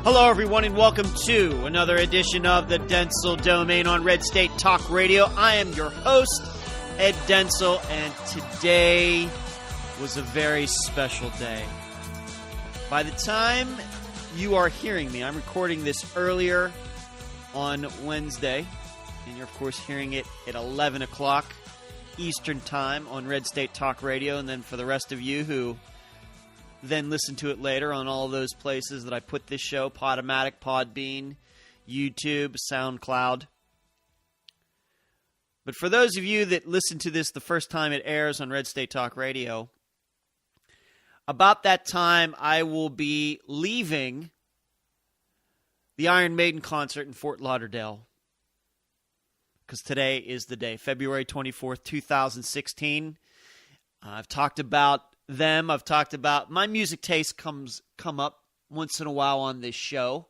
Hello, everyone, and welcome to another edition of the Dentzel Domain on Red State Talk Radio. I am your host, Ed Dentzel, and today was a very special day. By the time you are hearing me, I'm recording this earlier on Wednesday, and you're, of course, hearing it at 11 o'clock Eastern Time on Red State Talk Radio, and then for the rest of you who then listen to it later on all those places that I put this show, Podomatic, Podbean, YouTube, SoundCloud. But for those of you that listen to this the first time it airs on Red State Talk Radio, about that time I will be leaving the Iron Maiden concert in Fort Lauderdale, because today is the day, February 24th, 2016. I've talked about them. I've talked about my music taste come up once in a while on this show.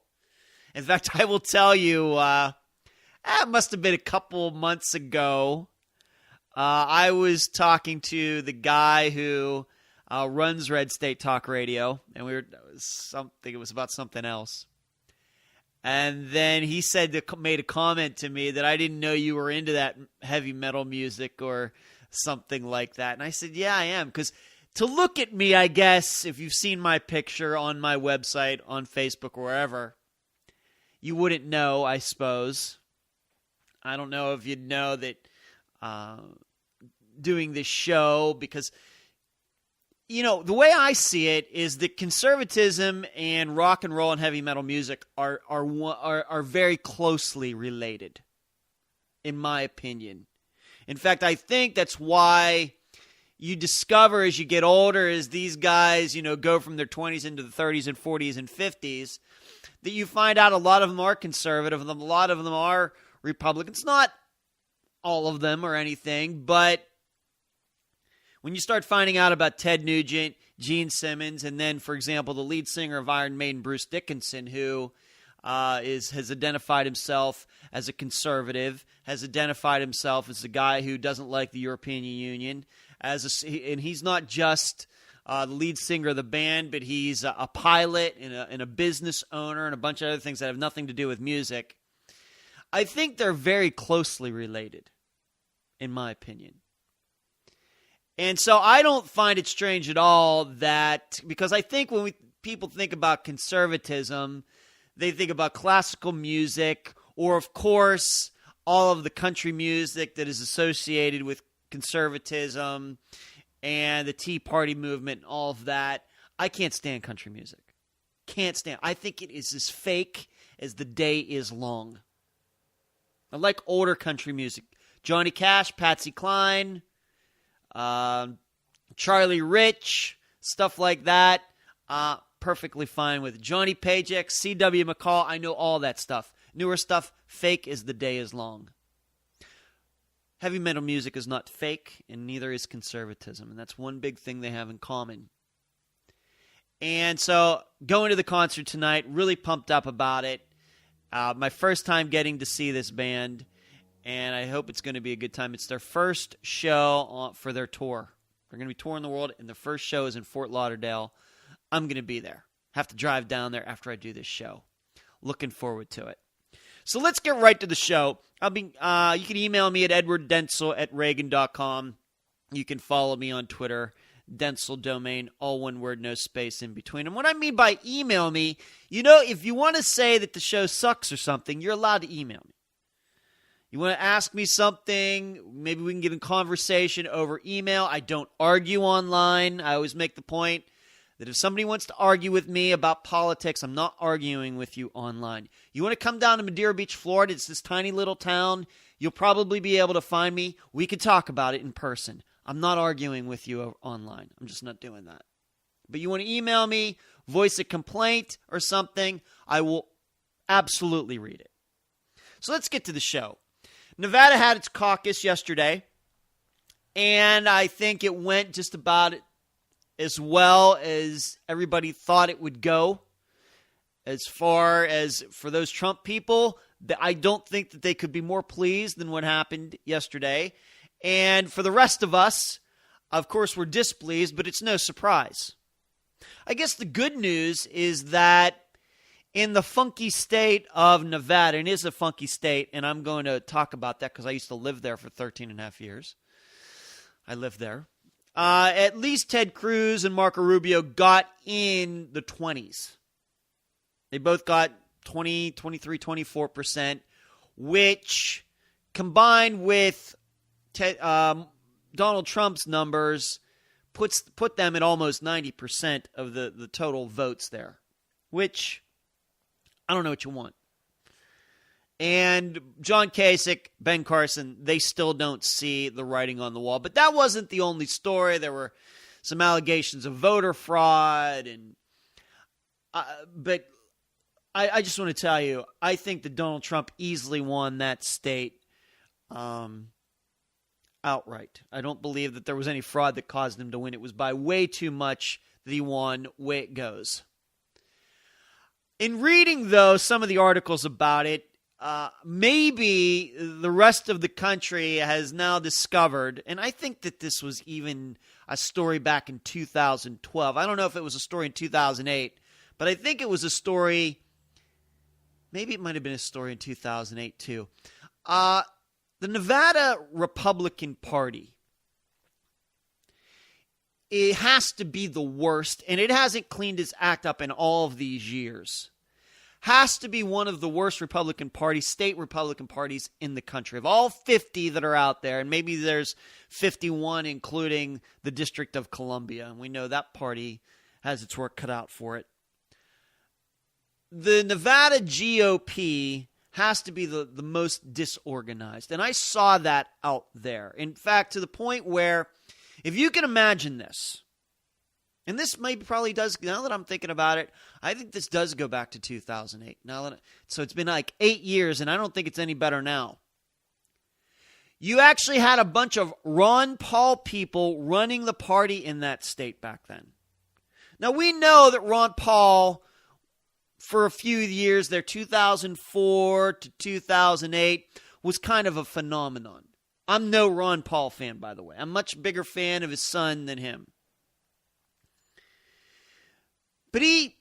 In fact, I will tell you, it must have been a couple months ago. I was talking to the guy who runs Red State Talk Radio, and it was about something else. And then he made a comment to me that I didn't know you were into that heavy metal music or something like that. And I said, yeah, I am, because to look at me, I guess, if you've seen my picture on my website, on Facebook, or wherever, you wouldn't know, I suppose. I don't know if you'd know that doing this show, because, you know, the way I see it is that conservatism and rock and roll and heavy metal music are very closely related, in my opinion. In fact, I think that's why you discover as you get older, as these guys, go from their 20s into the 30s and 40s and 50s, that you find out a lot of them are conservative, and a lot of them are Republicans. Not all of them or anything, but when you start finding out about Ted Nugent, Gene Simmons, and then, for example, the lead singer of Iron Maiden, Bruce Dickinson, who has identified himself as a conservative, has identified himself as a guy who doesn't like the European Union, and he's not just the lead singer of the band, but he's a pilot and a business owner and a bunch of other things that have nothing to do with music. I think they're very closely related, in my opinion. And so I don't find it strange at all that, because I think when people think about conservatism, they think about classical music, or, of course, all of the country music that is associated with conservatism and the Tea Party movement and all of that. I can't stand country music. Can't stand. I think it is as fake as the day is long. I like older country music. Johnny Cash, Patsy Cline, Charlie Rich, stuff like that. Perfectly fine with Johnny Paycheck, C.W. McCall. I know all that stuff. Newer stuff, fake as the day is long. Heavy metal music is not fake, and neither is conservatism. And that's one big thing they have in common. And so, going to the concert tonight, really pumped up about it. My first time getting to see this band, and I hope it's going to be a good time. It's their first show for their tour. They're going to be touring the world, and their first show is in Fort Lauderdale. I'm going to be there. Have to drive down there after I do this show. Looking forward to it. So let's get right to the show. You can email me at edwarddentzel@reagan.com. You can follow me on Twitter, Dentzel Domain, all one word, no space in between. And what I mean by email me, if you want to say that the show sucks or something, you're allowed to email me. You want to ask me something, maybe we can get in conversation over email. I don't argue online. I always make the point that if somebody wants to argue with me about politics, I'm not arguing with you online. You want to come down to Madeira Beach, Florida? It's this tiny little town. You'll probably be able to find me. We can talk about it in person. I'm not arguing with you online. I'm just not doing that. But you want to email me, voice a complaint or something, I will absolutely read it. So let's get to the show. Nevada had its caucus yesterday, and I think it went just about as well as everybody thought it would go. As far as for those Trump people, I don't think that they could be more pleased than what happened yesterday. And for the rest of us, of course, we're displeased, but it's no surprise. I guess the good news is that in the funky state of Nevada. And it is a funky state, and I'm going to talk about that because I used to live there for 13 and a half years. I lived there. At least Ted Cruz and Marco Rubio got in the 20s. They both got 20, 23, 24%, which combined with Donald Trump's numbers put them at almost 90% of the total votes there, which I don't know what you want. And John Kasich, Ben Carson, they still don't see the writing on the wall. But that wasn't the only story. There were some allegations of voter fraud. But I just want to tell you, I think that Donald Trump easily won that state outright. I don't believe that there was any fraud that caused him to win. It was by way too much that he won. Way it goes. In reading, though, some of the articles about it, maybe the rest of the country has now discovered, and I think that this was even a story back in 2012. I don't know if it was a story in 2008, but I think it was a story, maybe it might have been a story in 2008 too. The Nevada Republican Party, it has to be the worst, and it hasn't cleaned its act up in all of these years. Has to be one of the worst Republican parties, state Republican parties in the country. Of all 50 that are out there, and maybe there's 51 including the District of Columbia, and we know that party has its work cut out for it. The Nevada GOP has to be the most disorganized, and I saw that out there. In fact, to the point where, if you can imagine this, and this probably does, now that I'm thinking about it, I think this does go back to 2008. So it's been like 8 years, and I don't think it's any better now. You actually had a bunch of Ron Paul people running the party in that state back then. Now, we know that Ron Paul, for a few years there, 2004 to 2008, was kind of a phenomenon. I'm no Ron Paul fan, by the way. I'm a much bigger fan of his son than him. But he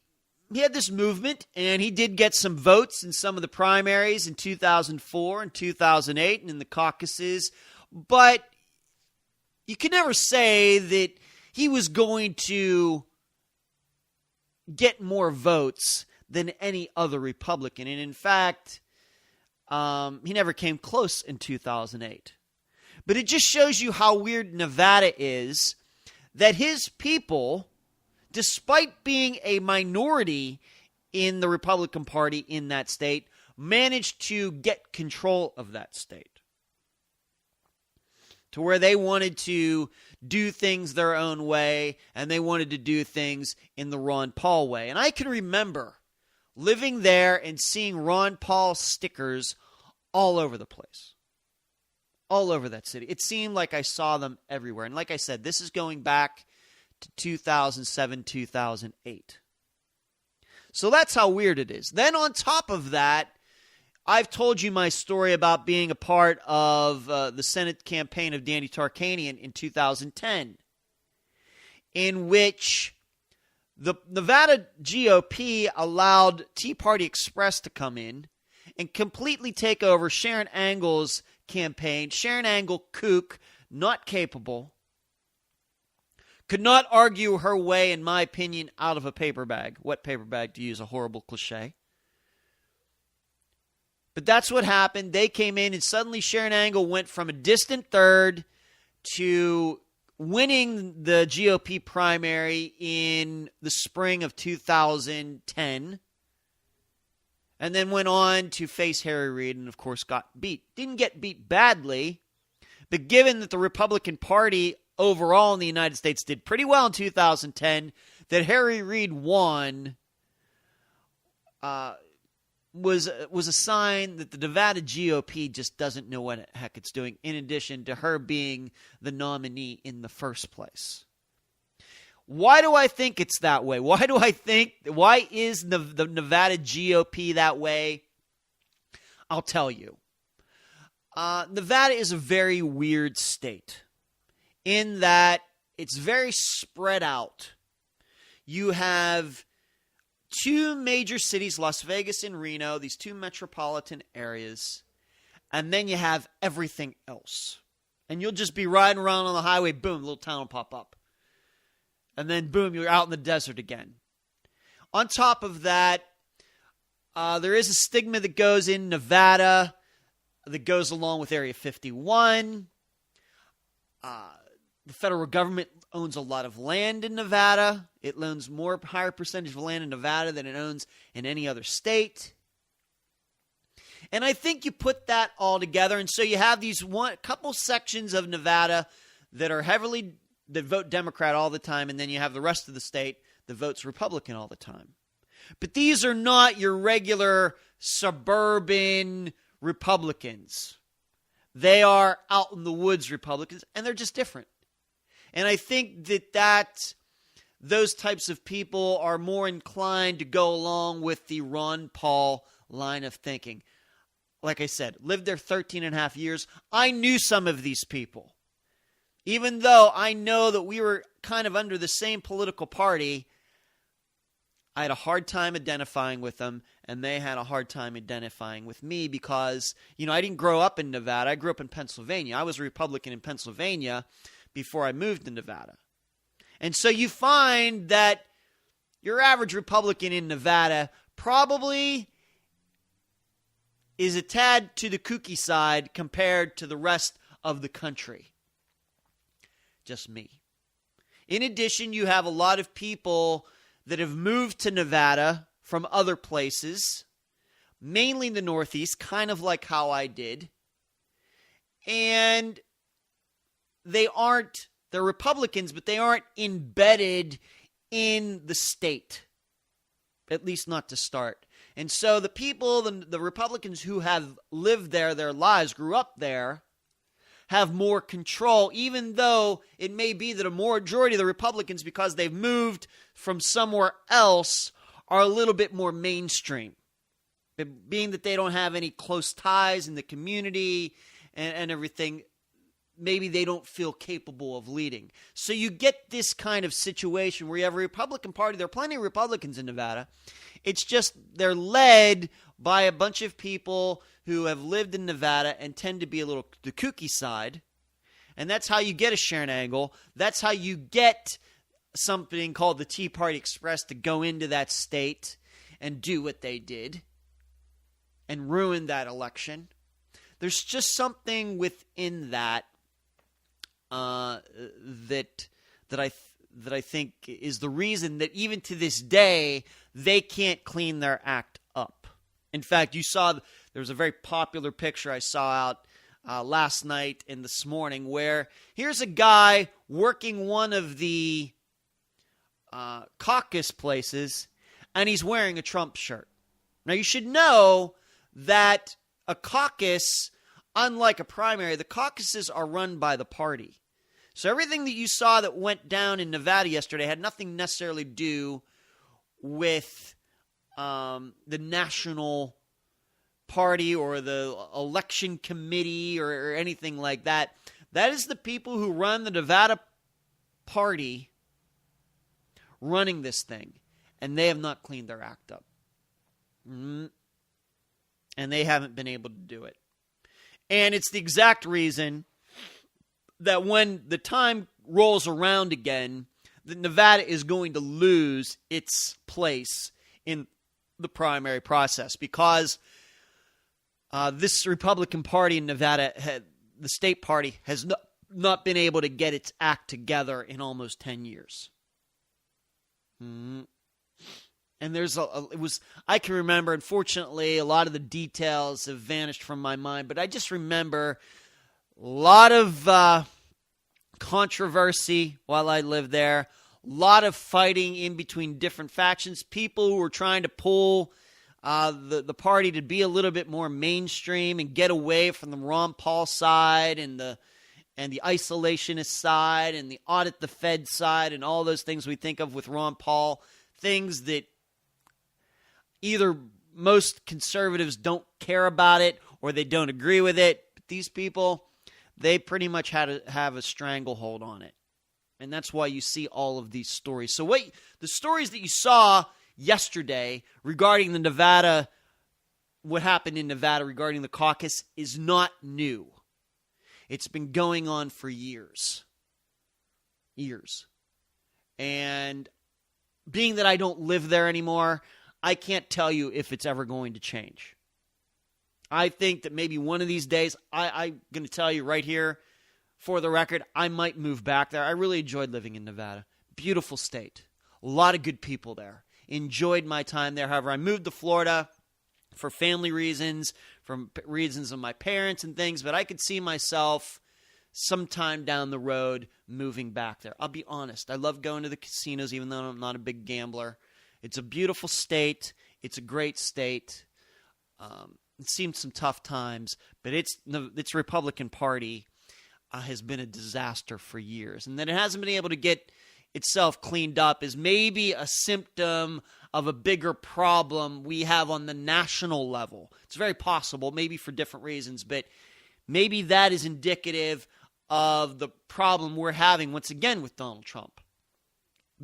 had this movement, and he did get some votes in some of the primaries in 2004 and 2008 and in the caucuses. But you can never say that he was going to get more votes than any other Republican. And in fact, he never came close in 2008. But it just shows you how weird Nevada is, that his people, despite being a minority in the Republican Party in that state, managed to get control of that state to where they wanted to do things their own way, and they wanted to do things in the Ron Paul way. And I can remember living there and seeing Ron Paul stickers all over the place. All over that city. It seemed like I saw them everywhere. And like I said, this is going back to 2007, 2008. So that's how weird it is. Then on top of that, I've told you my story about being a part of the Senate campaign of Danny Tarkanian in 2010, in which the Nevada GOP allowed Tea Party Express to come in and completely take over Sharon Angle's campaign. Sharon Angle, kook, not capable, could not argue her way, in my opinion, out of a paper bag. Wet paper bag, to use a horrible cliche. But that's what happened. They came in, and suddenly Sharon Angle went from a distant third to winning the GOP primary in the spring of 2010. And then went on to face Harry Reid and, of course, got beat. Didn't get beat badly, but given that the Republican Party overall in the United States did pretty well in 2010, that Harry Reid won was a sign that the Nevada GOP just doesn't know what the heck it's doing, in addition to her being the nominee in the first place. Why do I think it's that way? Why is the Nevada GOP that way? I'll tell you. Nevada is a very weird state in that it's very spread out. You have two major cities, Las Vegas and Reno, these two metropolitan areas, and then you have everything else. And you'll just be riding around on the highway, boom, a little town will pop up. And then, boom, you're out in the desert again. On top of that, there is a stigma that goes in Nevada that goes along with Area 51. The federal government owns a lot of land in Nevada. It owns higher percentage of land in Nevada than it owns in any other state. And I think you put that all together, and so you have these couple sections of Nevada that vote Democrat all the time, and then you have the rest of the state that votes Republican all the time. But these are not your regular suburban Republicans. They are out in the woods Republicans, and they're just different. And I think that those types of people are more inclined to go along with the Ron Paul line of thinking. Like I said, lived there 13 and a half years. I knew some of these people. Even though I know that we were kind of under the same political party, I had a hard time identifying with them, and they had a hard time identifying with me because, I didn't grow up in Nevada. I grew up in Pennsylvania. I was a Republican in Pennsylvania before I moved to Nevada. And so you find that your average Republican in Nevada probably is a tad to the kooky side compared to the rest of the country. Just me. In addition, you have a lot of people that have moved to Nevada from other places, mainly the Northeast, kind of like how I did. And they're Republicans, but they aren't embedded in the state, at least not to start. And so the people, the Republicans who have lived there their lives, grew up there, have more control, even though it may be that a majority of the Republicans, because they've moved from somewhere else, are a little bit more mainstream. Being that they don't have any close ties in the community and everything, maybe they don't feel capable of leading. So you get this kind of situation where you have a Republican Party. There are plenty of Republicans in Nevada. It's just they're led by a bunch of people who have lived in Nevada and tend to be a little the kooky side. And that's how you get a Sharon Angle. That's how you get something called the Tea Party Express to go into that state and do what they did and ruin that election. There's just something within that that I think is the reason that even to this day they can't clean their act up. In fact, you saw there was a very popular picture I saw out last night and this morning where here's a guy working one of the caucus places, and he's wearing a Trump shirt. Now, you should know that a caucus, unlike a primary, the caucuses are run by the party. So everything that you saw that went down in Nevada yesterday had nothing necessarily to do with the national party or the election committee or anything like that. That is the people who run the Nevada party running this thing, and they have not cleaned their act up. And they haven't been able to do it. And it's the exact reason that when the time rolls around again, that Nevada is going to lose its place in the primary process because this Republican Party in Nevada, the state party, has not been able to get its act together in almost 10 years. And I can remember, unfortunately, a lot of the details have vanished from my mind, but I just remember a lot of controversy while I lived there, a lot of fighting in between different factions, people who were trying to pull the party to be a little bit more mainstream and get away from the Ron Paul side and the isolationist side and the audit the Fed side and all those things we think of with Ron Paul, things that either most conservatives don't care about it or they don't agree with it. But these people, they pretty much had to have a stranglehold on it. And that's why you see all of these stories. So the stories that you saw yesterday regarding what happened in Nevada regarding the caucus is not new. It's been going on for years. Years. And being that I don't live there anymore, I can't tell you if it's ever going to change. I think that maybe one of these days, I'm going to tell you right here, for the record, I might move back there. I really enjoyed living in Nevada. Beautiful state. A lot of good people there. Enjoyed my time there. However, I moved to Florida for family reasons, for reasons of my parents and things, but I could see myself sometime down the road moving back there. I'll be honest. I love going to the casinos, even though I'm not a big gambler. It's a beautiful state. It's a great state. It's seen some tough times, but its Republican Party has been a disaster for years. And that it hasn't been able to get itself cleaned up is maybe a symptom of a bigger problem we have on the national level. It's very possible, maybe for different reasons, but maybe that is indicative of the problem we're having once again with Donald Trump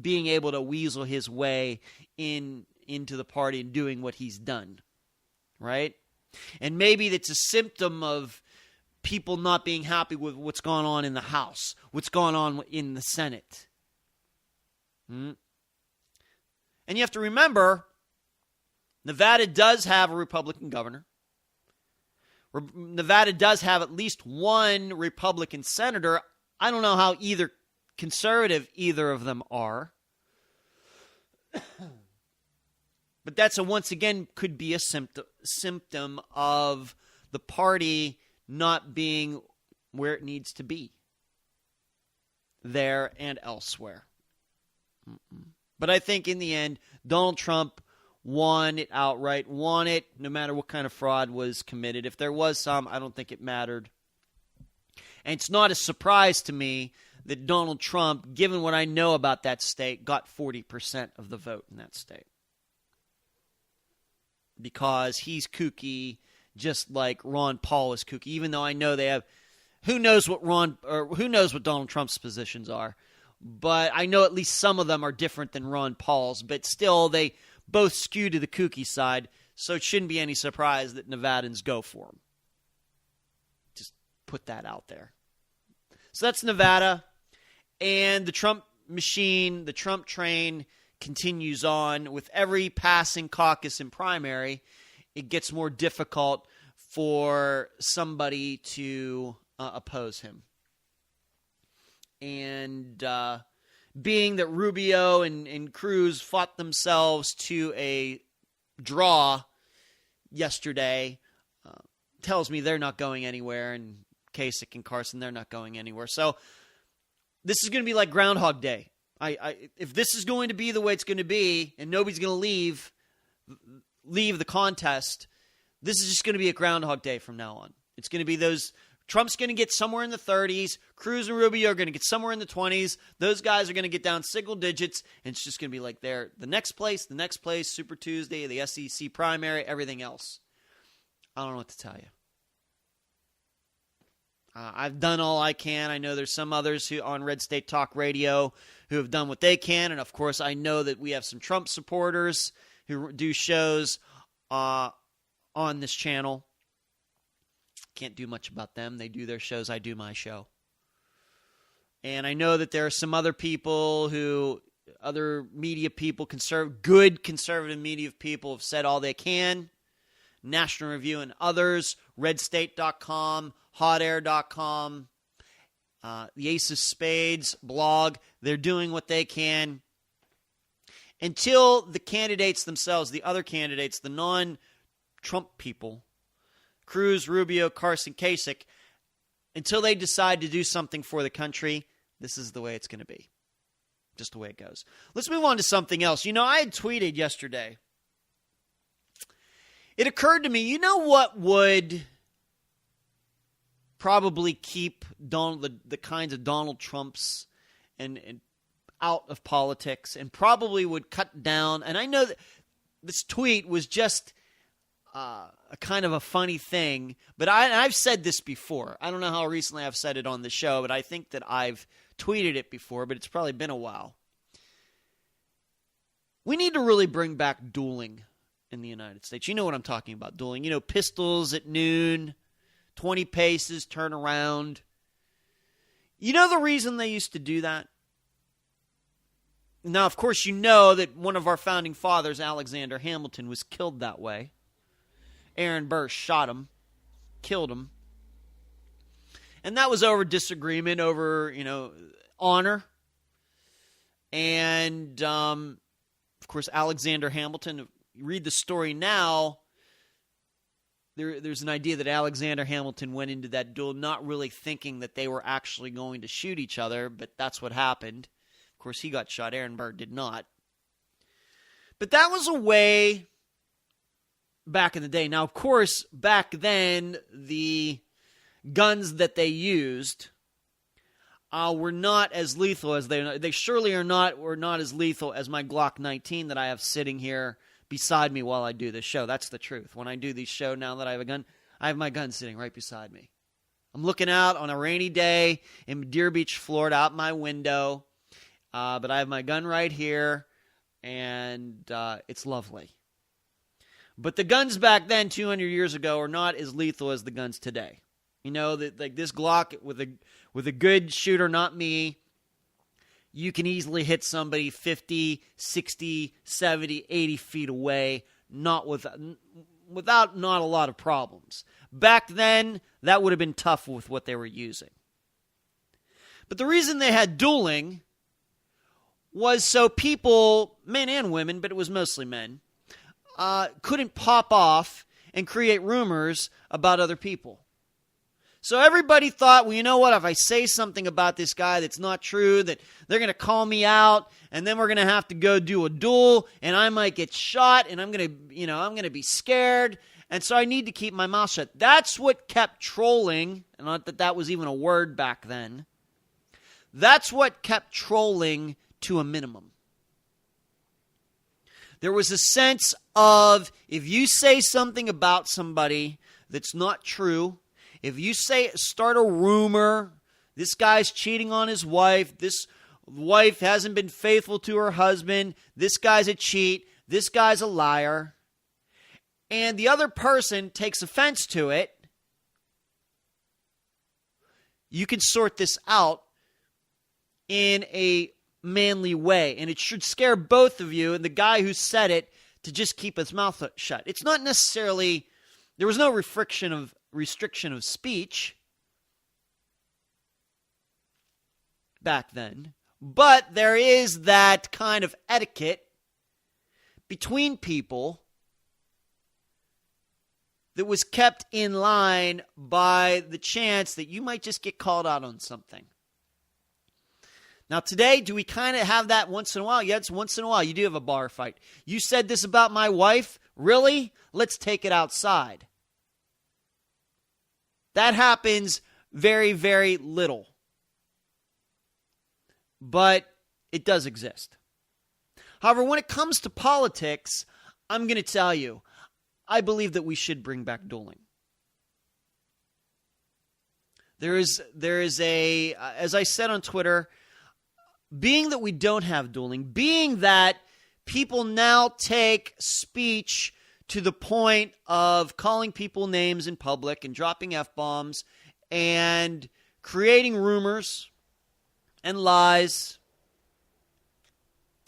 being able to weasel his way into the party and doing what he's done, right? And maybe it's a symptom of people not being happy with what's gone on in the House, what's gone on in the Senate. And you have to remember, Nevada does have a Republican governor. Nevada does have at least one Republican senator. I don't know how conservative either of them are. But that's once again could be a symptom of the party not being where it needs to be, there and elsewhere. But I think in the end, Donald Trump won it outright, won it no matter what kind of fraud was committed. If there was some, I don't think it mattered. And it's not a surprise to me that Donald Trump, given what I know about that state, got 40% of the vote in that state. Because he's kooky, just like Ron Paul is kooky, even though I know they have who knows what Donald Trump's positions are. But I know at least some of them are different than Ron Paul's, but still they both skew to the kooky side, so it shouldn't be any surprise that Nevadans go for him. Just put that out there. So that's Nevada, and the Trump machine, the Trump train continues on. With every passing caucus and primary, it gets more difficult for somebody to oppose him. And being that Rubio and Cruz fought themselves to a draw yesterday, tells me they're not going anywhere, and Kasich and Carson, they're not going anywhere. So this is going to be like Groundhog Day. If this is going to be the way it's going to be, and nobody's going to leave the contest, this is just going to be a Groundhog Day from now on. It's going to be those. Trump's going to get somewhere in the 30s. Cruz and Rubio are going to get somewhere in the 20s. Those guys are going to get down single digits, and it's just going to be like the next place, Super Tuesday, the SEC primary, everything else. I don't know what to tell you. I've done all I can. I know there's some others who on Red State Talk Radio who have done what they can, and of course I know that we have some Trump supporters who do shows on this channel. Can't do much about them. They do their shows. I do my show. And I know that there are some other people other media people, good conservative media people have said all they can. National Review and others, redstate.com, hotair.com, the Ace of Spades blog. They're doing what they can. Until the candidates themselves, the other candidates, the non-Trump people, Cruz, Rubio, Carson, Kasich, until they decide to do something for the country, this is the way it's going to be. Just the way it goes. Let's move on to something else. I had tweeted yesterday. It occurred to me, what would probably keep the kinds of Donald Trumps and out of politics, and probably would cut down. And I know that this tweet was just a kind of a funny thing, but I've said this before. I don't know how recently I've said it on the show, but I think that I've tweeted it before, but it's probably been a while. We need to really bring back dueling in the United States. You know what I'm talking about, dueling. You know, pistols at noon, 20 paces, turn around. You know the reason they used to do that? Now, of course, you know that one of our founding fathers, Alexander Hamilton, was killed that way. Aaron Burr shot him, killed him. And that was over disagreement, over, honor. And, of course, Alexander Hamilton, you read the story now, there's an idea that Alexander Hamilton went into that duel not really thinking that they were actually going to shoot each other, but that's what happened. Of course, he got shot. Aaron Burr did not. But that was a way back in the day. Now, of course, back then, the guns that they used were not as lethal as they surely were not as lethal as my Glock 19 that I have sitting here beside me while I do this show. That's the truth. When I do these shows, now that I have a gun, I have my gun sitting right beside me. I'm looking out on a rainy day in Deer Beach, Florida, out my window, but I have my gun right here, and it's lovely. But the guns back then, 200 years ago, are not as lethal as the guns today. You know, like this Glock with a good shooter, not me, you can easily hit somebody 50, 60, 70, 80 feet away, without not a lot of problems. Back then, that would have been tough with what they were using. But the reason they had dueling was so people, men and women, but it was mostly men, couldn't pop off and create rumors about other people. So everybody thought, well, you know what? If I say something about this guy that's not true, that they're going to call me out, and then we're going to have to go do a duel, and I might get shot, and I'm going to be scared, and so I need to keep my mouth shut. That's what kept trolling, and not that that was even a word back then. That's what kept trolling to a minimum. There was a sense of, if you say something about somebody that's not true, if you start a rumor, this guy's cheating on his wife, this wife hasn't been faithful to her husband, this guy's a cheat, this guy's a liar, and the other person takes offense to it, you can sort this out in a manly way, and it should scare both of you and the guy who said it to just keep his mouth shut. It's not necessarily, there was no restriction of speech back then, but there is that kind of etiquette between people that was kept in line by the chance that you might just get called out on something. Now today, do we kind of have that once in a while? Yes, once in a while. You do have a bar fight. You said this about my wife? Really? Let's take it outside. That happens very, very little. But it does exist. However, when it comes to politics, I'm going to tell you, I believe that we should bring back dueling. There is a, as I said on Twitter, being that we don't have dueling, being that people now take speech to the point of calling people names in public and dropping F-bombs and creating rumors and lies.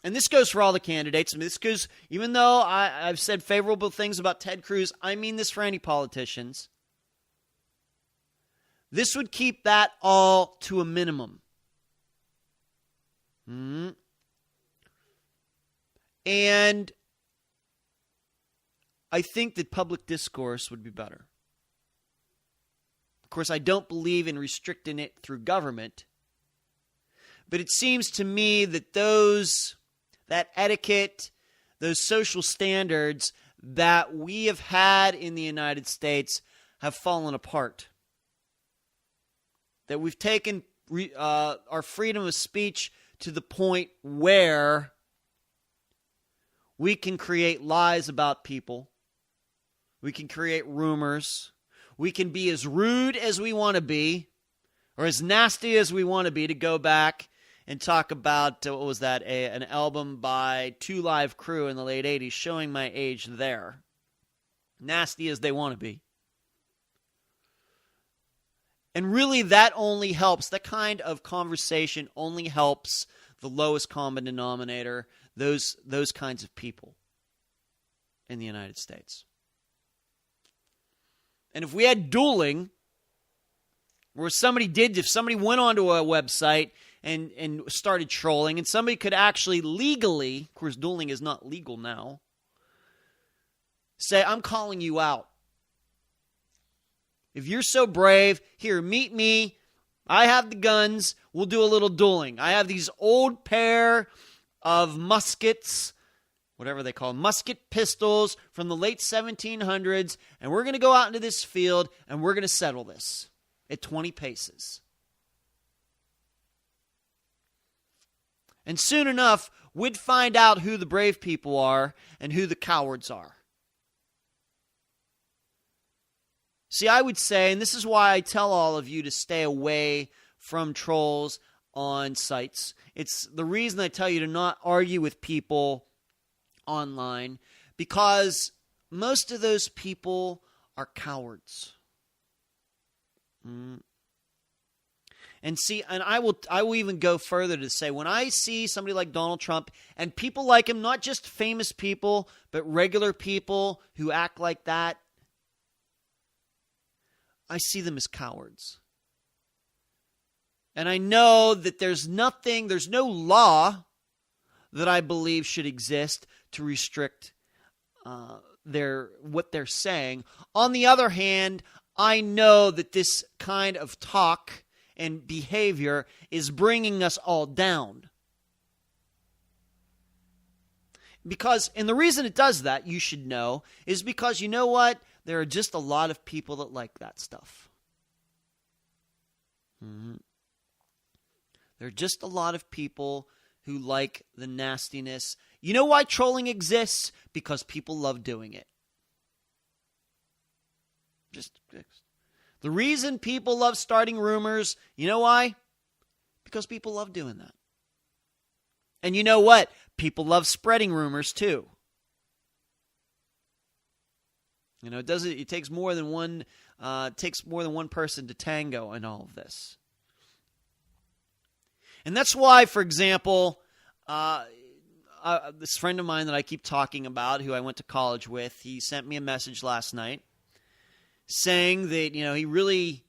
And this goes for all the candidates. I mean, this goes, even though I've said favorable things about Ted Cruz, I mean this for any politicians. This would keep that all to a minimum. And I think that public discourse would be better. Of course, I don't believe in restricting it through government, but it seems to me that that etiquette, those social standards that we have had in the United States have fallen apart. That we've taken our freedom of speech to the point where we can create lies about people. We can create rumors. We can be as rude as we want to be, or as nasty as we want to be, to go back and talk about, what was that, an album by Two Live Crew in the late 80s, showing my age there. Nasty as they want to be. And really, that only helps, that kind of conversation only helps the lowest common denominator, those kinds of people in the United States. And if we had dueling, where if somebody went onto a website and started trolling, and somebody could actually legally, of course dueling is not legal now, say, I'm calling you out. If you're so brave, here, meet me. I have the guns. We'll do a little dueling. I have these old pair of muskets, whatever they call them, musket pistols from the late 1700s, and we're going to go out into this field, and we're going to settle this at 20 paces. And soon enough, we'd find out who the brave people are and who the cowards are. See, I would say, and this is why I tell all of you to stay away from trolls on sites. It's the reason I tell you to not argue with people online, because most of those people are cowards. And see, and I will even go further to say, when I see somebody like Donald Trump and people like him, not just famous people, but regular people who act like that, I see them as cowards. And I know that there's no law that I believe should exist to restrict what they're saying. On the other hand, I know that this kind of talk and behavior is bringing us all down. And the reason it does that, you should know, is because you know what? There are just a lot of people that like that stuff. There are just a lot of people who like the nastiness. You know why trolling exists? Because people love doing it. The reason people love starting rumors, you know why? Because people love doing that. And you know what? People love spreading rumors too. You know, it takes more than one person to tango in all of this. And that's why, for example, this friend of mine that I keep talking about, who I went to college with, he sent me a message last night saying that, you know, he really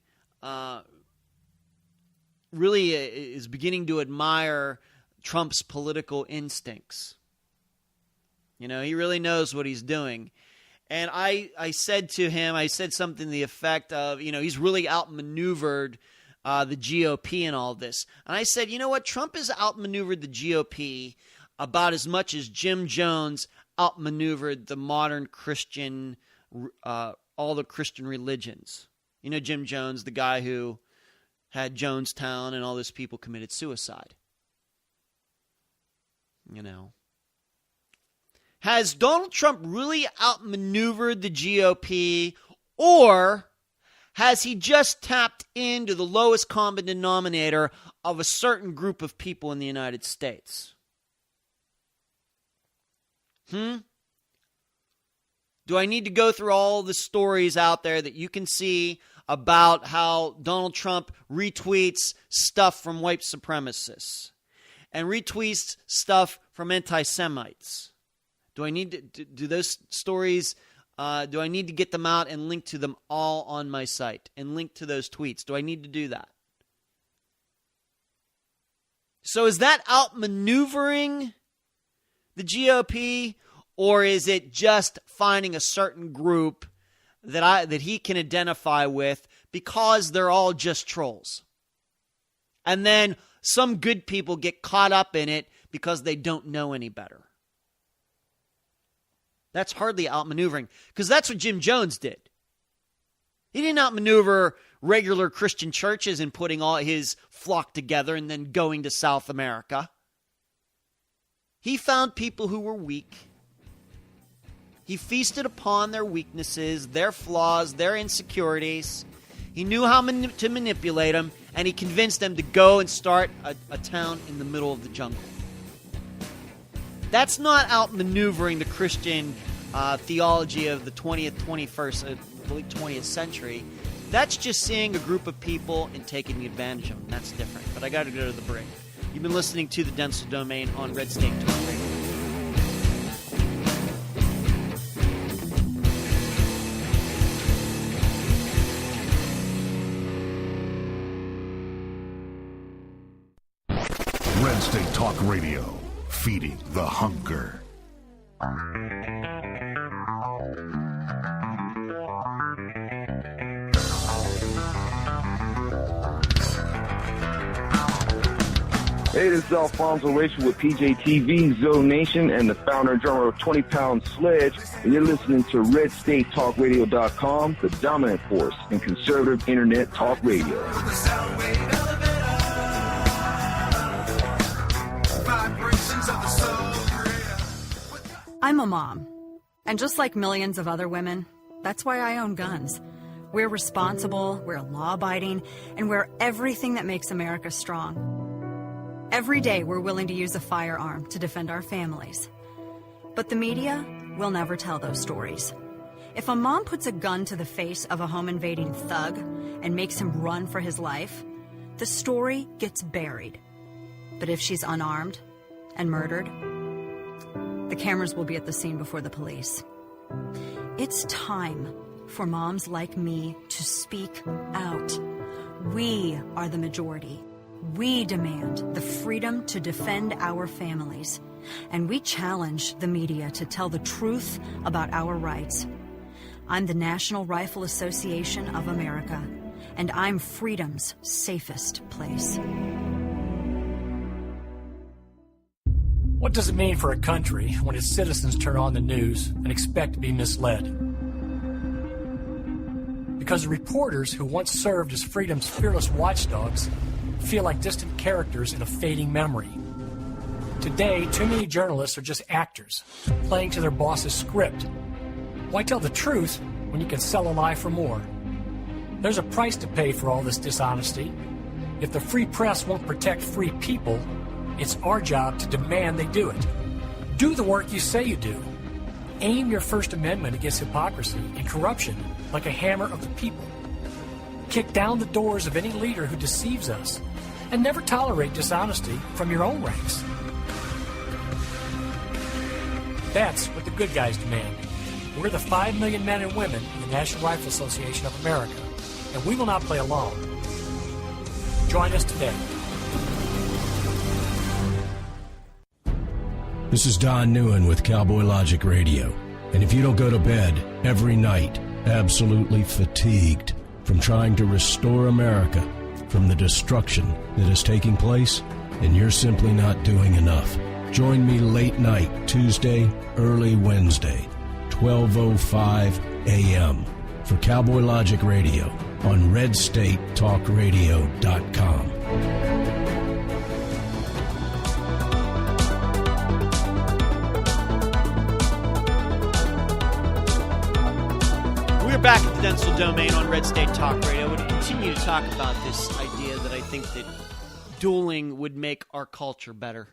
is beginning to admire Trump's political instincts. You know, he really knows what he's doing. And I said to him, I said something to the effect of, you know, he's really outmaneuvered the GOP in all this. And I said, you know what? Trump has outmaneuvered the GOP about as much as Jim Jones outmaneuvered the modern Christian, all the Christian religions. You know Jim Jones, the guy who had Jonestown and all those people committed suicide. You know. Has Donald Trump really outmaneuvered the GOP, or has he just tapped into the lowest common denominator of a certain group of people in the United States? Do I need to go through all the stories out there that you can see about how Donald Trump retweets stuff from white supremacists and retweets stuff from anti-Semites? Do I need to do those stories? Do I need to get them out and link to them all on my site and link to those tweets? Do I need to do that? So is that outmaneuvering the GOP, or is it just finding a certain group that he can identify with because they're all just trolls? And then some good people get caught up in it because they don't know any better. That's hardly outmaneuvering, because that's what Jim Jones did. He didn't outmaneuver regular Christian churches and putting all his flock together and then going to South America. He found people who were weak. He feasted upon their weaknesses, their flaws, their insecurities. He knew how to manipulate them, and he convinced them to go and start a town in the middle of the jungle. That's not outmaneuvering the Christian theology of the 20th century. That's just seeing a group of people and taking advantage of them. That's different. But I got to go to the break. You've been listening to the Dentzel Domain on Red State Talk Radio. Red State Talk Radio, feeding the hunger. Hey, this is Alfonso Rachel with PJTV, Zo Nation, and the founder and drummer of 20 Pound Sledge, and you're listening to RedStateTalkRadio.com, the dominant force in conservative internet talk radio. I'm a mom, and just like millions of other women, that's why I own guns. We're responsible, we're law-abiding, and we're everything that makes America strong. Every day, we're willing to use a firearm to defend our families. But the media will never tell those stories. If a mom puts a gun to the face of a home-invading thug and makes him run for his life, the story gets buried. But if she's unarmed and murdered, the cameras will be at the scene before the police. It's time for moms like me to speak out. We are the majority. We demand the freedom to defend our families, and we challenge the media to tell the truth about our rights. I'm the National Rifle Association of America, and I'm freedom's safest place. What does it mean for a country when its citizens turn on the news and expect to be misled? Because the reporters who once served as freedom's fearless watchdogs feel like distant characters in a fading memory. Today, too many journalists are just actors, playing to their boss's script. Why tell the truth when you can sell a lie for more? There's a price to pay for all this dishonesty. If the free press won't protect free people, it's our job to demand they do it. Do the work you say you do. Aim your First Amendment against hypocrisy and corruption like a hammer of the people. Kick down the doors of any leader who deceives us, and never tolerate dishonesty from your own ranks. That's what the good guys demand. We're the 5 million men and women in the National Rifle Association of America, and we will not play alone. Join us today. This is Don Newen with Cowboy Logic Radio, and if you don't go to bed every night absolutely fatigued from trying to restore America from the destruction that is taking place, then you're simply not doing enough. Join me late night Tuesday, early Wednesday, 12:05 a.m. for Cowboy Logic Radio on RedStateTalkRadio.com. We're back at the Dentzel Domain on Red State Talk Radio. We're going to continue to talk about this idea that I think that dueling would make our culture better.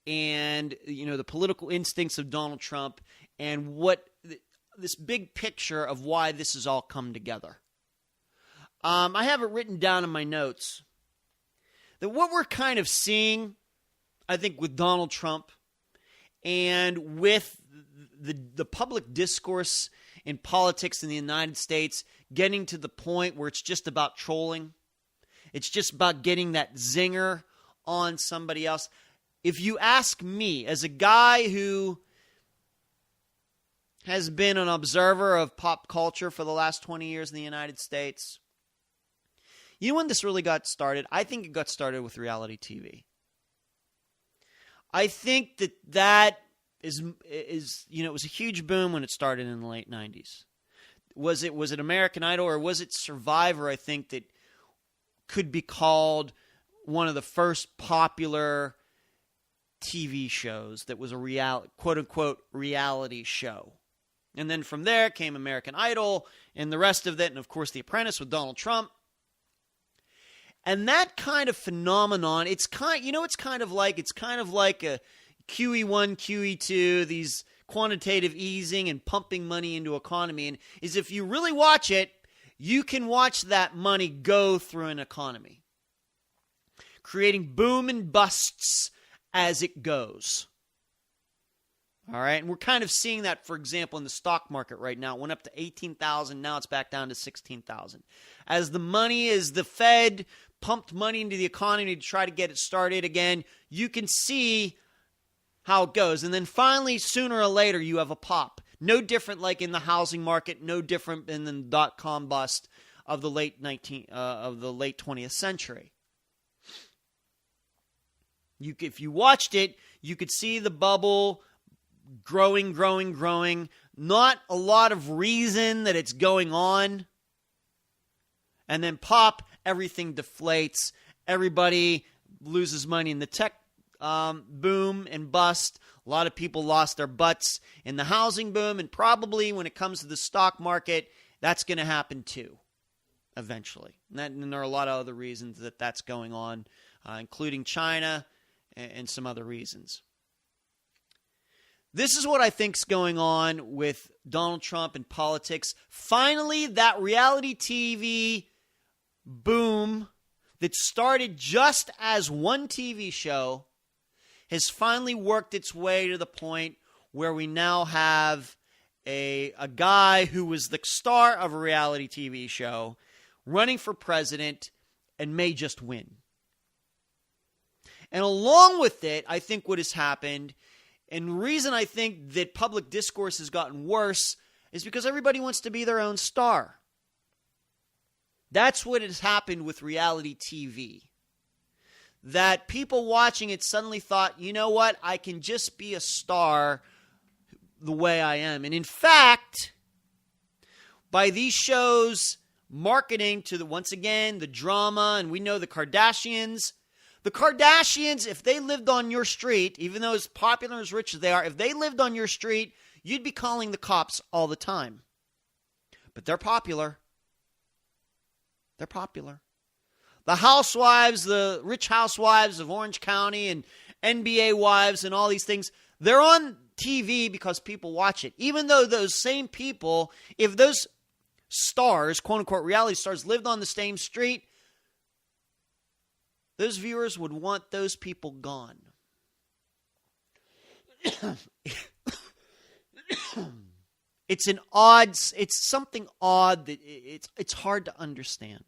And, you know, the political instincts of Donald Trump and what this big picture of why this has all come together. I have it written down in my notes that what we're kind of seeing, I think, with Donald Trump and with the public discourse in politics in the United States getting to the point where it's just about trolling. It's just about getting that zinger on somebody else. If you ask me, as a guy who has been an observer of pop culture for the last 20 years in the United States, you know when this really got started? I think it got started with reality TV. I think that is you know, it was a huge boom when it started in the late 90s. Was it American Idol, or was it Survivor? I think that could be called one of the first popular TV shows that was a quote unquote reality show. And then from there came American Idol and the rest of it, and of course The Apprentice with Donald Trump. And that kind of phenomenon, it's kind of like a QE1, QE2, these quantitative easing and pumping money into economy. And is if you really watch it, you can watch that money go through an economy, creating boom and busts as it goes. All right, and we're kind of seeing that, for example, in the stock market right now. It went up to 18,000, now it's back down to 16,000. As the Fed pumped money into the economy to try to get it started again, you can see how it goes. And then finally, sooner or later, you have a pop. No different like in the housing market, no different than the dot-com bust of the late 20th century. If you watched it, you could see the bubble growing. Not a lot of reason that it's going on. And then pop, everything deflates. Everybody loses money in the tech boom and bust. A lot of people lost their butts in the housing boom. And probably when it comes to the stock market, that's going to happen too, eventually. And there are a lot of other reasons that that's going on, including China and some other reasons. This is what I think is going on with Donald Trump and politics. Finally, that reality TV boom that started just as one TV show has finally worked its way to the point where we now have a guy who was the star of a reality TV show running for president and may just win. And along with it, I think what has happened, and the reason I think that public discourse has gotten worse, is because everybody wants to be their own star. That's what has happened with reality TV. That people watching it suddenly thought, you know what, I can just be a star the way I am. And in fact, by these shows marketing to once again, the drama, and we know the Kardashians, if they lived on your street, even though as popular and as rich as they are, if they lived on your street, you'd be calling the cops all the time. But they're popular. They're popular. The housewives, the rich housewives of Orange County and NBA wives and all these things, they're on TV because people watch it. Even though those same people, if those stars, quote-unquote reality stars, lived on the same street, those viewers would want those people gone. It's something odd that it's hard to understand.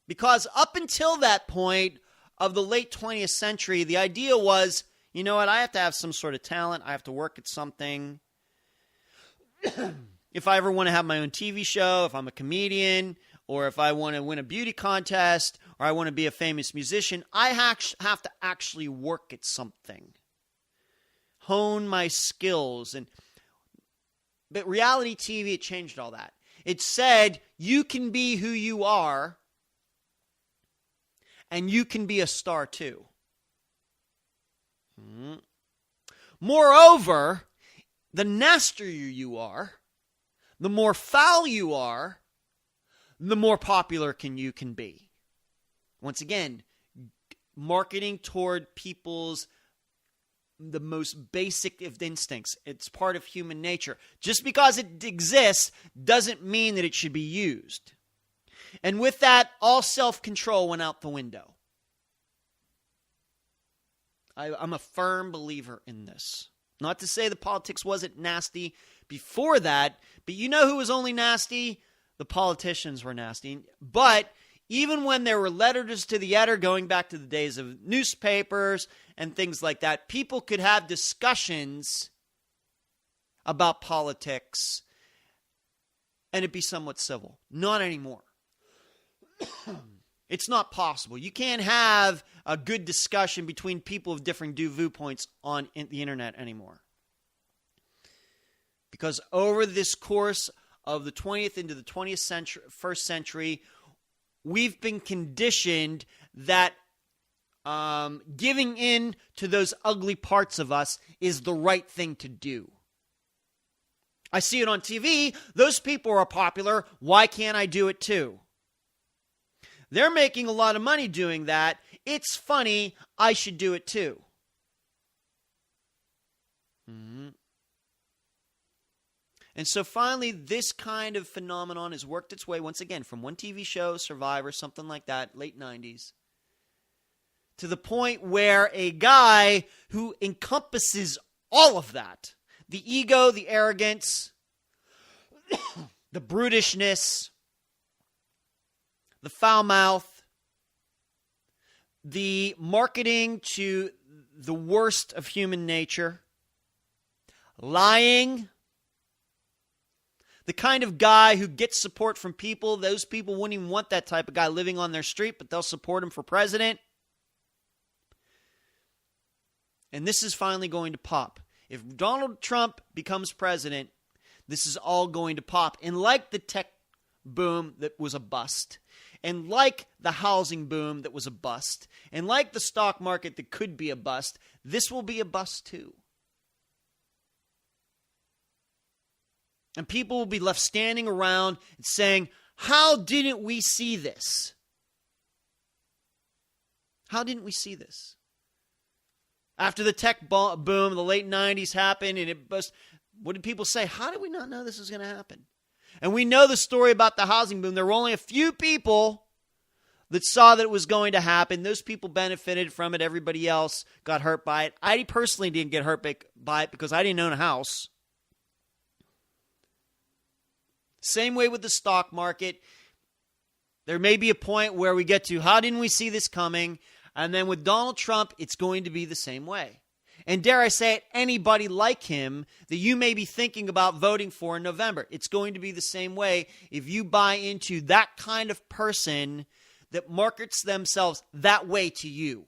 Because up until that point of the late 20th century, the idea was, you know what, I have to have some sort of talent. I have to work at something. If I ever want to have my own TV show, if I'm a comedian, or if I want to win a beauty contest, or I want to be a famous musician, I have to actually work at something. Hone my skills. But reality TV, it changed all that. It said, you can be who you are, and you can be a star too. Moreover, the nastier you are, the more foul you are, the more popular you can be. Once again, marketing toward people's the most basic of instincts. It's part of human nature. Just because it exists doesn't mean that it should be used. And with that, all self-control went out the window. I'm a firm believer in this. Not to say the politics wasn't nasty before that, but you know who was only nasty? The politicians were nasty. But even when there were letters to the editor going back to the days of newspapers and things like that, people could have discussions about politics and it'd be somewhat civil. Not anymore. It's not possible. You can't have a good discussion between people of different viewpoints on the internet anymore. Because over this course of the 20th into the 20th century, first century, we've been conditioned that giving in to those ugly parts of us is the right thing to do. I see it on TV. Those people are popular. Why can't I do it too? They're making a lot of money doing that. It's funny. I should do it too. Mm-hmm. And so finally, this kind of phenomenon has worked its way, once again, from one TV show, Survivor, something like that, late 90s, to the point where a guy who encompasses all of that, the ego, the arrogance, the brutishness, the foul mouth, the marketing to the worst of human nature, lying, the kind of guy who gets support from people. Those people wouldn't even want that type of guy living on their street, but they'll support him for president. And this is finally going to pop. If Donald Trump becomes president, this is all going to pop. And like the tech boom that was a bust, and like the housing boom that was a bust, and like the stock market that could be a bust, this will be a bust too. And people will be left standing around and saying, how didn't we see this? How didn't we see this? After the tech boom, the late 90s happened, and it bust, what did people say? How did we not know this was going to happen? And we know the story about the housing boom. There were only a few people that saw that it was going to happen. Those people benefited from it. Everybody else got hurt by it. I personally didn't get hurt by it because I didn't own a house. Same way with the stock market. There may be a point where we get to, how didn't we see this coming? And then with Donald Trump, it's going to be the same way. And dare I say it, anybody like him that you may be thinking about voting for in November, it's going to be the same way if you buy into that kind of person that markets themselves that way to you.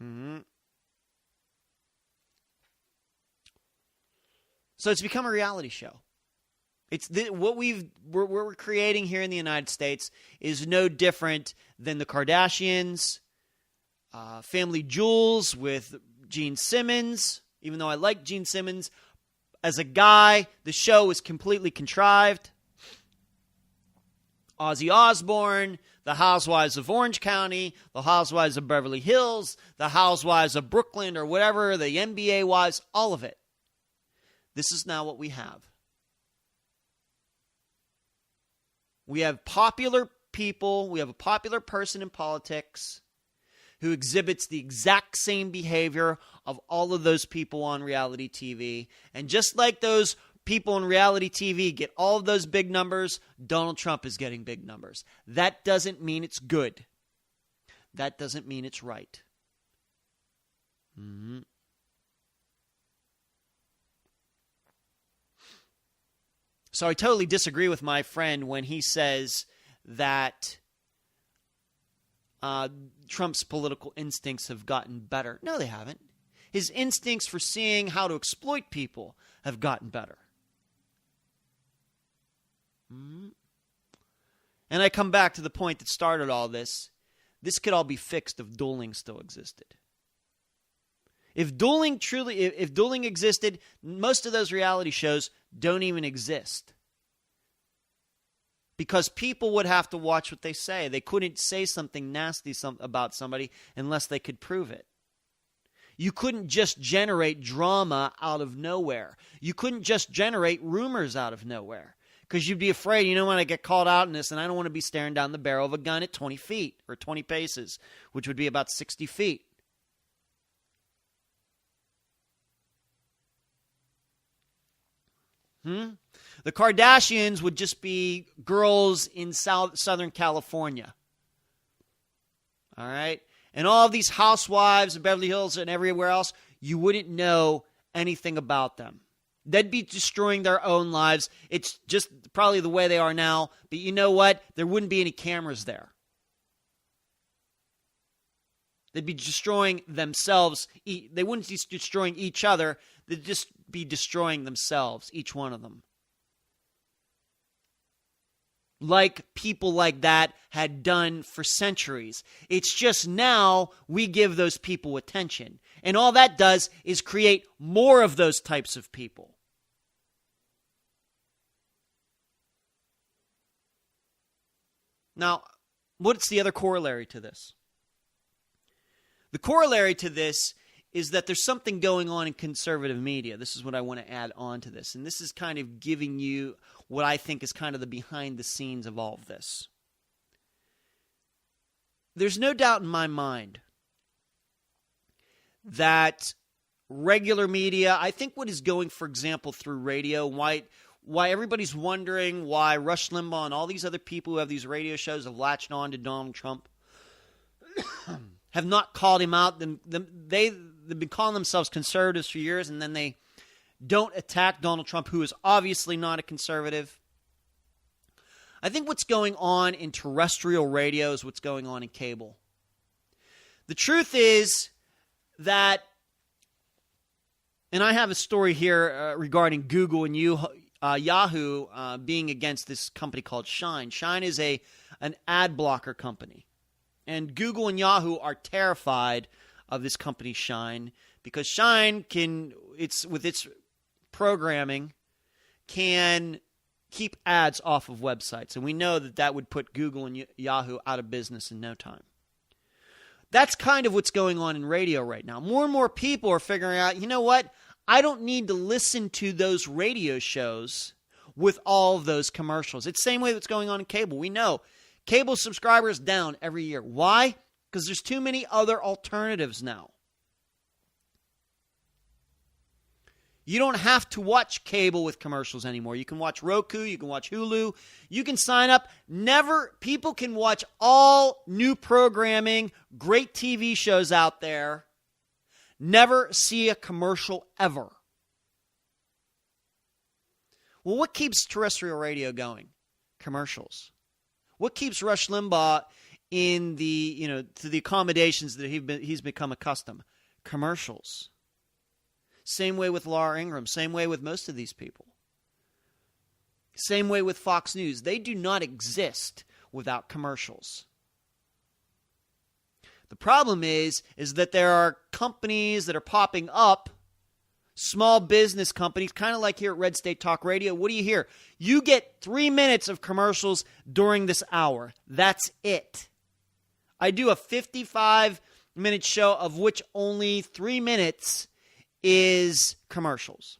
Mm-hmm. So it's become a reality show. It's what we're creating here in the United States is no different than the Kardashians, Family Jewels with Gene Simmons. Even though I like Gene Simmons as a guy, the show was completely contrived. Ozzy Osbourne, the Housewives of Orange County, the Housewives of Beverly Hills, the Housewives of Brooklyn, or whatever, the NBA wives, all of it. This is now what we have. We have popular people, we have a popular person in politics who exhibits the exact same behavior of all of those people on reality TV. And just like those people on reality TV get all of those big numbers, Donald Trump is getting big numbers. That doesn't mean it's good. That doesn't mean it's right. Mm-hmm. So I totally disagree with my friend when he says that Trump's political instincts have gotten better. No, they haven't. His instincts for seeing how to exploit people have gotten better. Mm-hmm. And I come back to the point that started all this. This could all be fixed if dueling still existed. If dueling existed, most of those reality shows don't even exist. Because people would have to watch what they say. They couldn't say something nasty about somebody unless they could prove it. You couldn't just generate drama out of nowhere. You couldn't just generate rumors out of nowhere. Because you'd be afraid, when I get called out in this, and I don't want to be staring down the barrel of a gun at 20 feet or 20 paces, which would be about 60 feet. The Kardashians would just be girls in Southern California. All right? And all of these housewives in Beverly Hills and everywhere else, you wouldn't know anything about them. They'd be destroying their own lives. It's just probably the way they are now. But you know what? There wouldn't be any cameras there. They'd be destroying themselves. They wouldn't be destroying each other. They'd just be destroying themselves, each one of them. like people like that had done for centuries. It's just now we give those people attention. And all that does is create more of those types of people. Now, what's the other corollary to this? The corollary to this is that there's something going on in conservative media. This is what I want to add on to this. And this is kind of giving you what I think is kind of the behind the scenes of all of this. There's no doubt in my mind that regular media, I think what is going, for example, through radio, why everybody's wondering why Rush Limbaugh and all these other people who have these radio shows have latched on to Donald Trump have not called him out. They've been calling themselves conservatives for years, and then they don't attack Donald Trump, who is obviously not a conservative. I think what's going on in terrestrial radio is what's going on in cable. The truth is that, and I have a story here regarding Google and Yahoo being against this company called Shine. Shine is an ad blocker company. And Google and Yahoo are terrified of this company Shine because Shine with its programming, can keep ads off of websites. And we know that would put Google and Yahoo out of business in no time. That's kind of what's going on in radio right now. More and more people are figuring out, you know what? I don't need to listen to those radio shows with all of those commercials. It's the same way that's going on in cable. We know cable subscribers down every year. Why? Because there's too many other alternatives now. You don't have to watch cable with commercials anymore. You can watch Roku, you can watch Hulu, you can sign up. People can watch all new programming, great TV shows out there. Never see a commercial ever. Well, what keeps terrestrial radio going? Commercials. What keeps Rush Limbaugh in to the accommodations that he's become accustomed? Commercials. Same way with Laura Ingraham. Same way with most of these people. Same way with Fox News. They do not exist without commercials. The problem is that there are companies that are popping up, small business companies, kind of like here at Red State Talk Radio. What do you hear? You get 3 minutes of commercials during this hour. That's it. I do a 55-minute show of which only 3 minutes is commercials.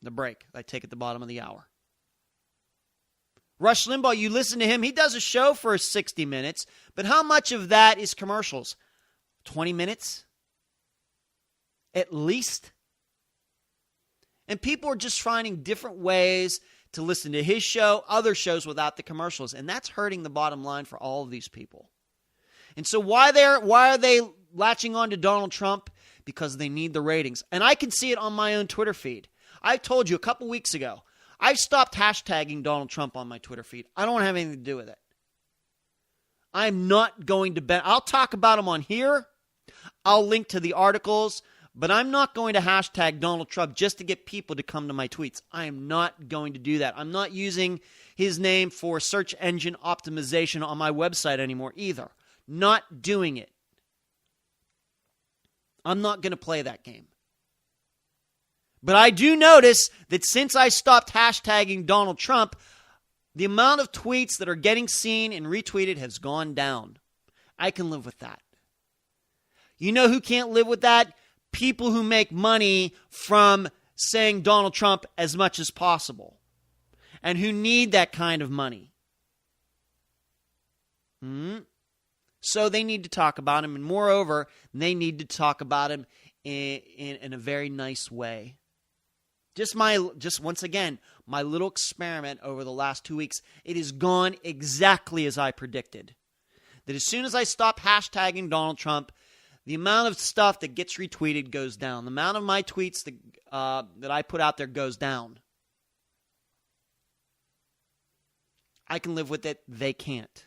The break I take at the bottom of the hour. Rush Limbaugh, you listen to him, he does a show for 60 minutes, but how much of that is commercials? 20 minutes? At least? And people are just finding different ways to listen to his show, other shows without the commercials, and that's hurting the bottom line for all of these people. And so why are they latching on to Donald Trump? Because they need the ratings. And I can see it on my own Twitter feed. I told you a couple weeks ago, I've stopped hashtagging Donald Trump on my Twitter feed. I don't have anything to do with it. I'm not going to I'll talk about him on here. I'll link to the articles, but I'm not going to hashtag Donald Trump just to get people to come to my tweets. I am not going to do that. I'm not using his name for search engine optimization on my website anymore either. Not doing it. I'm not going to play that game. But I do notice that since I stopped hashtagging Donald Trump, the amount of tweets that are getting seen and retweeted has gone down. I can live with that. You know who can't live with that? People who make money from saying Donald Trump as much as possible and who need that kind of money. So they need to talk about him, and moreover, they need to talk about him in a very nice way. Just once again, my little experiment over the last 2 weeks, it has gone exactly as I predicted. That as soon as I stop hashtagging Donald Trump, the amount of stuff that gets retweeted goes down. The amount of my tweets that I put out there goes down. I can live with it. They can't.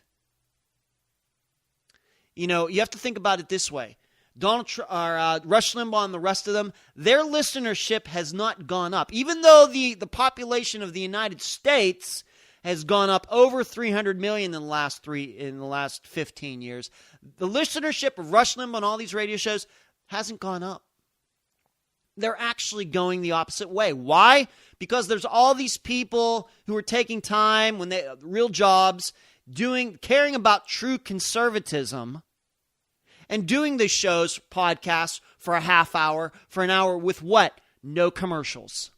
You know, you have to think about it this way. Rush Limbaugh and the rest of them, their listenership has not gone up. Even though the population of the United States has gone up over 300 million in the last 15 years. The listenership of Rush Limbaugh on all these radio shows hasn't gone up. They're actually going the opposite way. Why? Because there's all these people who are taking time when they real jobs, caring about true conservatism, and doing these shows, podcasts, for a half hour, for an hour with what? No commercials.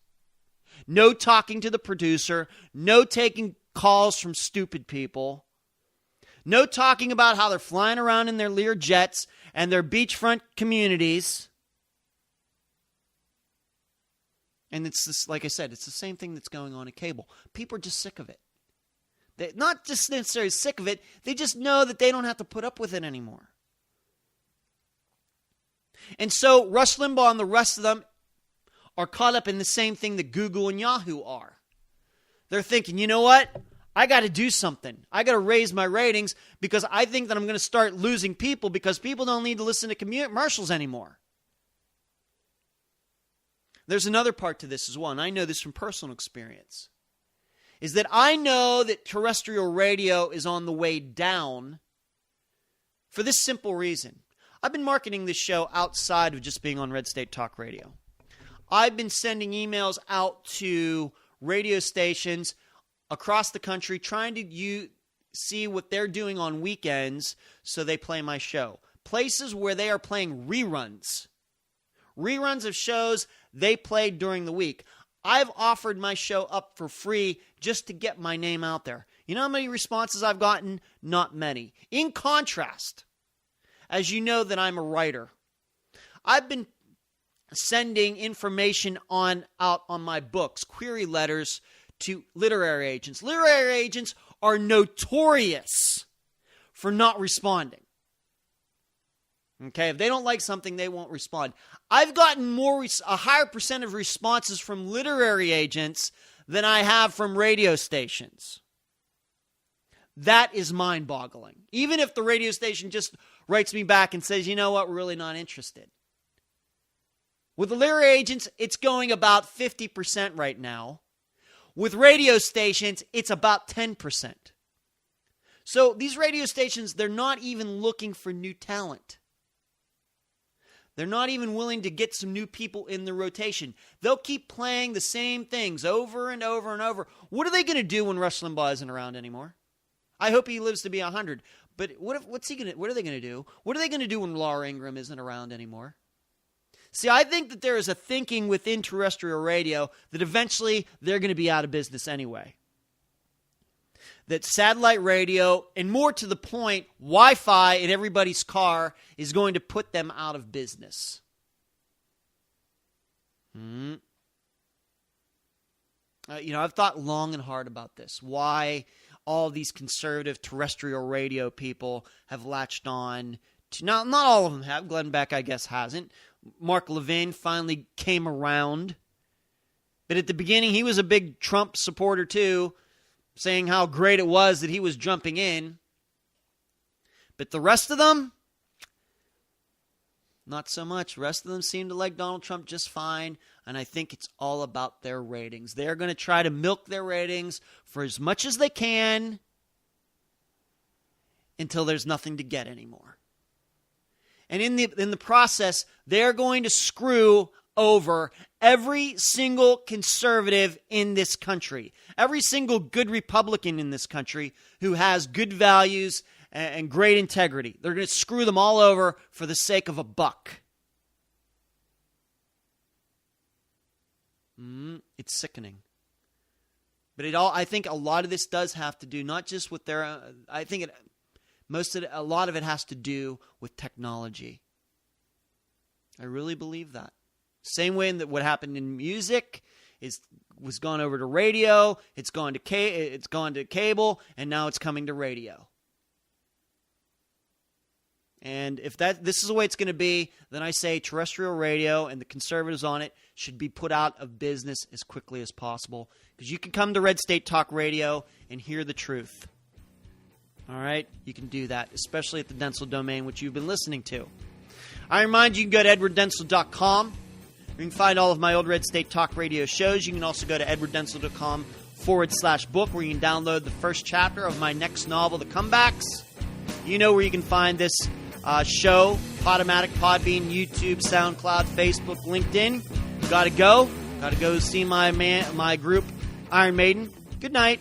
No talking to the producer. No taking calls from stupid people. No talking about how they're flying around in their Lear jets and their beachfront communities. And it's this, like I said, it's the same thing that's going on in cable. People are just sick of it. They're not just necessarily sick of it, they just know that they don't have to put up with it anymore. And so Rush Limbaugh and the rest of them are caught up in the same thing that Google and Yahoo are. They're thinking, you know what? I got to do something. I got to raise my ratings because I think that I'm going to start losing people because people don't need to listen to commercials anymore. There's another part to this as well, and I know this from personal experience, is that I know that terrestrial radio is on the way down for this simple reason. I've been marketing this show outside of just being on Red State Talk Radio. I've been sending emails out to radio stations across the country trying to see what they're doing on weekends so they play my show. Places where they are playing reruns of shows they played during the week. I've offered my show up for free just to get my name out there. You know how many responses I've gotten? Not many. In contrast, as you know that I'm a writer, I've been sending information out on my books, query letters, to literary agents. Literary agents are notorious for not responding. Okay, if they don't like something, they won't respond. I've gotten a higher percent of responses from literary agents than I have from radio stations. That is mind-boggling. Even if the radio station just writes me back and says, you know what, we're really not interested. With the literary agents, it's going about 50% right now. With radio stations, it's about 10%. So these radio stations, they're not even looking for new talent. They're not even willing to get some new people in the rotation. They'll keep playing the same things over and over and over. What are they going to do when Rush Limbaugh isn't around anymore? I hope he lives to be 100. But what are they going to do? What are they going to do when Laura Ingraham isn't around anymore? See, I think that there is a thinking within terrestrial radio that eventually they're going to be out of business anyway. That satellite radio, and more to the point, Wi-Fi in everybody's car is going to put them out of business. I've thought long and hard about this. Why all these conservative terrestrial radio people have latched on to, not all of them have. Glenn Beck, I guess, hasn't. Mark Levin finally came around. But at the beginning, he was a big Trump supporter too, saying how great it was that he was jumping in. But the rest of them, not so much. The rest of them seem to like Donald Trump just fine, and I think it's all about their ratings. They're going to try to milk their ratings for as much as they can until there's nothing to get anymore. And in the process, they're going to screw over every single conservative in this country, every single good Republican in this country who has good values and great integrity. They're going to screw them all over for the sake of a buck. It's sickening. But I think a lot of this does have to do not just with their. I think a lot of it has to do with technology. I really believe that. Same way that what happened in music was gone over to radio, it's gone to cable, and now it's coming to radio. And if this is the way it's going to be, then I say terrestrial radio and the conservatives on it should be put out of business as quickly as possible. Because you can come to Red State Talk Radio and hear the truth. All right? You can do that, especially at the Dentzel domain, which you've been listening to. I remind you can go to edwarddentzel.com. You can find all of my old Red State Talk Radio shows. You can also go to edwarddentzel.com patreon.com/book, where you can download the first chapter of my next novel, The Comebacks. You know where you can find this show: Podomatic, Podbean, YouTube, SoundCloud, Facebook, LinkedIn. Gotta go see my group, Iron Maiden. Good night.